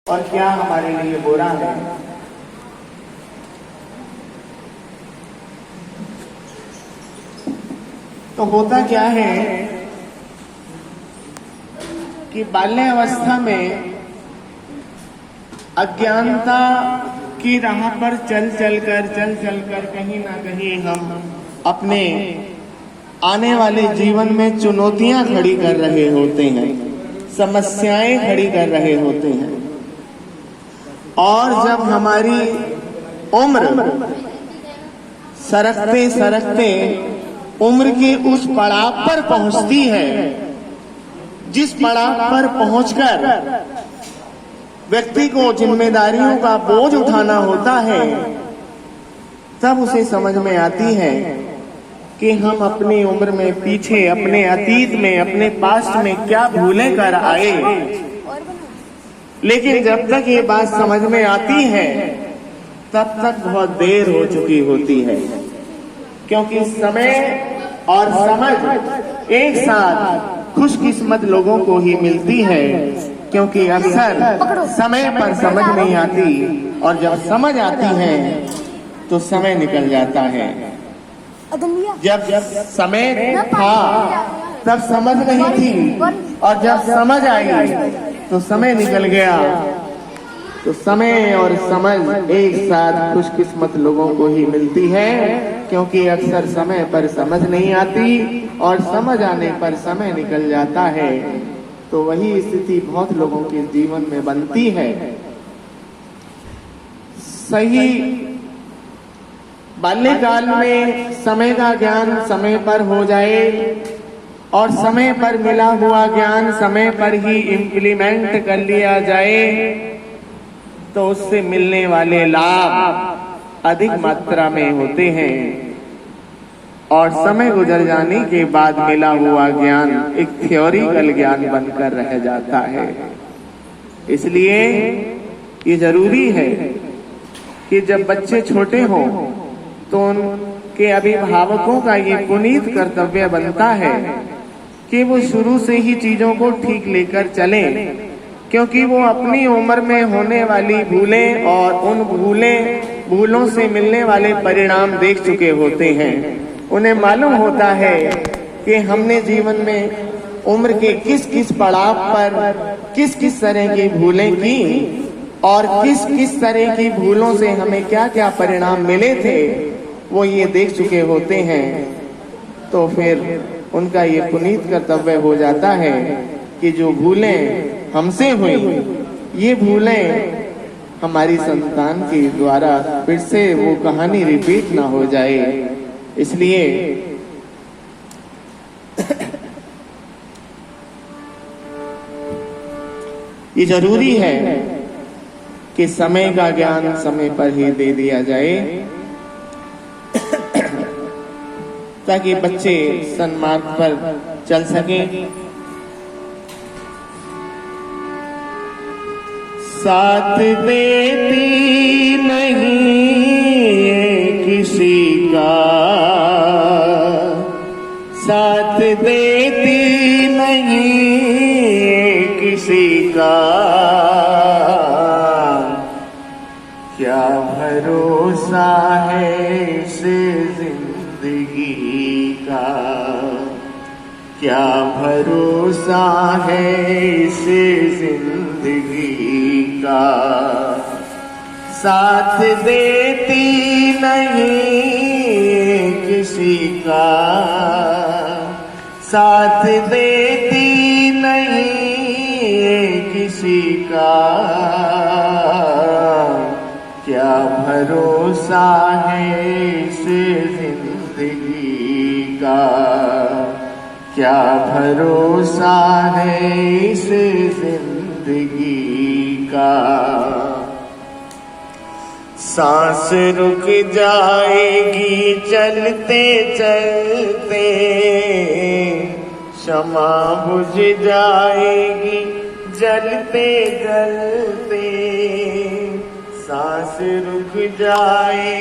और क्या हमारे लिए बुरा है। तो होता क्या है कि बाल्य अवस्था में अज्ञानता की राह पर चल कर कहीं ना कहीं हम अपने आने वाले जीवन में चुनौतियां खड़ी कर रहे होते हैं, समस्याएं खड़ी कर रहे होते हैं। और जब हमारी उम्र सरकते सरकते उम्र के उस पड़ाव पर पहुंचती है, जिस पड़ाव पर पहुंचकर व्यक्ति को जिम्मेदारियों का बोझ उठाना होता है, तब उसे समझ में आती है कि हम अपनी उम्र में पीछे, अपने अतीत में, अपने पास्ट में क्या भूलें कर आए। लेकिन जब तक ये बात समझ में आती है तब तक बहुत देर हो चुकी होती है, क्योंकि समय और समझ एक साथ खुशकिस्मत लोगों को ही मिलती है, क्योंकि अक्सर समय पर समझ नहीं आती और जब समझ आती है तो समय निकल जाता है। जब समय था तब समझ नहीं थी और जब समझ आई तो समय निकल गया। तो समय और समझ एक साथ खुशकिस्मत लोगों को ही मिलती है, क्योंकि अक्सर समय पर समझ नहीं आती और समझ आने पर समय निकल जाता है। तो वही स्थिति बहुत लोगों के जीवन में बनती है। सही बाल्यकाल में समय का ज्ञान समय पर हो जाए और समय पर मिला हुआ ज्ञान समय पर ही इम्प्लीमेंट कर लिया जाए तो उससे मिलने वाले लाभ अधिक मात्रा में होते हैं। और समय गुजर जाने के बाद मिला हुआ ज्ञान एक थ्योरिकल ज्ञान बनकर रह जाता है। इसलिए ये जरूरी है कि जब बच्चे छोटे हों तो उनके अभिभावकों का ये पुनीत कर्तव्य बनता है कि वो शुरू से ही चीजों को ठीक लेकर चलें, क्योंकि वो अपनी उम्र में होने वाली भूलें और उन भूलों से मिलने वाले परिणाम देख चुके होते हैं। उन्हें मालूम होता है कि हमने जीवन में उम्र के किस किस पड़ाव पर किस किस तरह की भूलें की और किस किस तरह की भूलों से हमें क्या क्या परिणाम मिले थे, वो ये देख चुके होते हैं। तो फिर उनका ये पुनीत कर्तव्य हो जाता है कि जो भूलें हमसे हुई, ये भूलें हमारी संतान के द्वारा फिर से वो कहानी रिपीट ना हो जाए। इसलिए ये जरूरी है कि समय का ज्ञान समय पर ही दे दिया जाए, ताकि बच्चे सन्मार्ग पर चल सकें। साथ देती नहीं किसी का, साथ देती नहीं किसी का, क्या भरोसा है इस जिंदगी का, क्या भरोसा है इस जिंदगी का। साथ देती नहीं किसी का, साथ देती नहीं किसी का, क्या भरोसा है इस जिंदगी का, क्या भरोसा है इस जिंदगी का। सांस रुक जाएगी चलते चलते, शमा बुझ जाएगी जलते जलते। सांस रुक जाएगी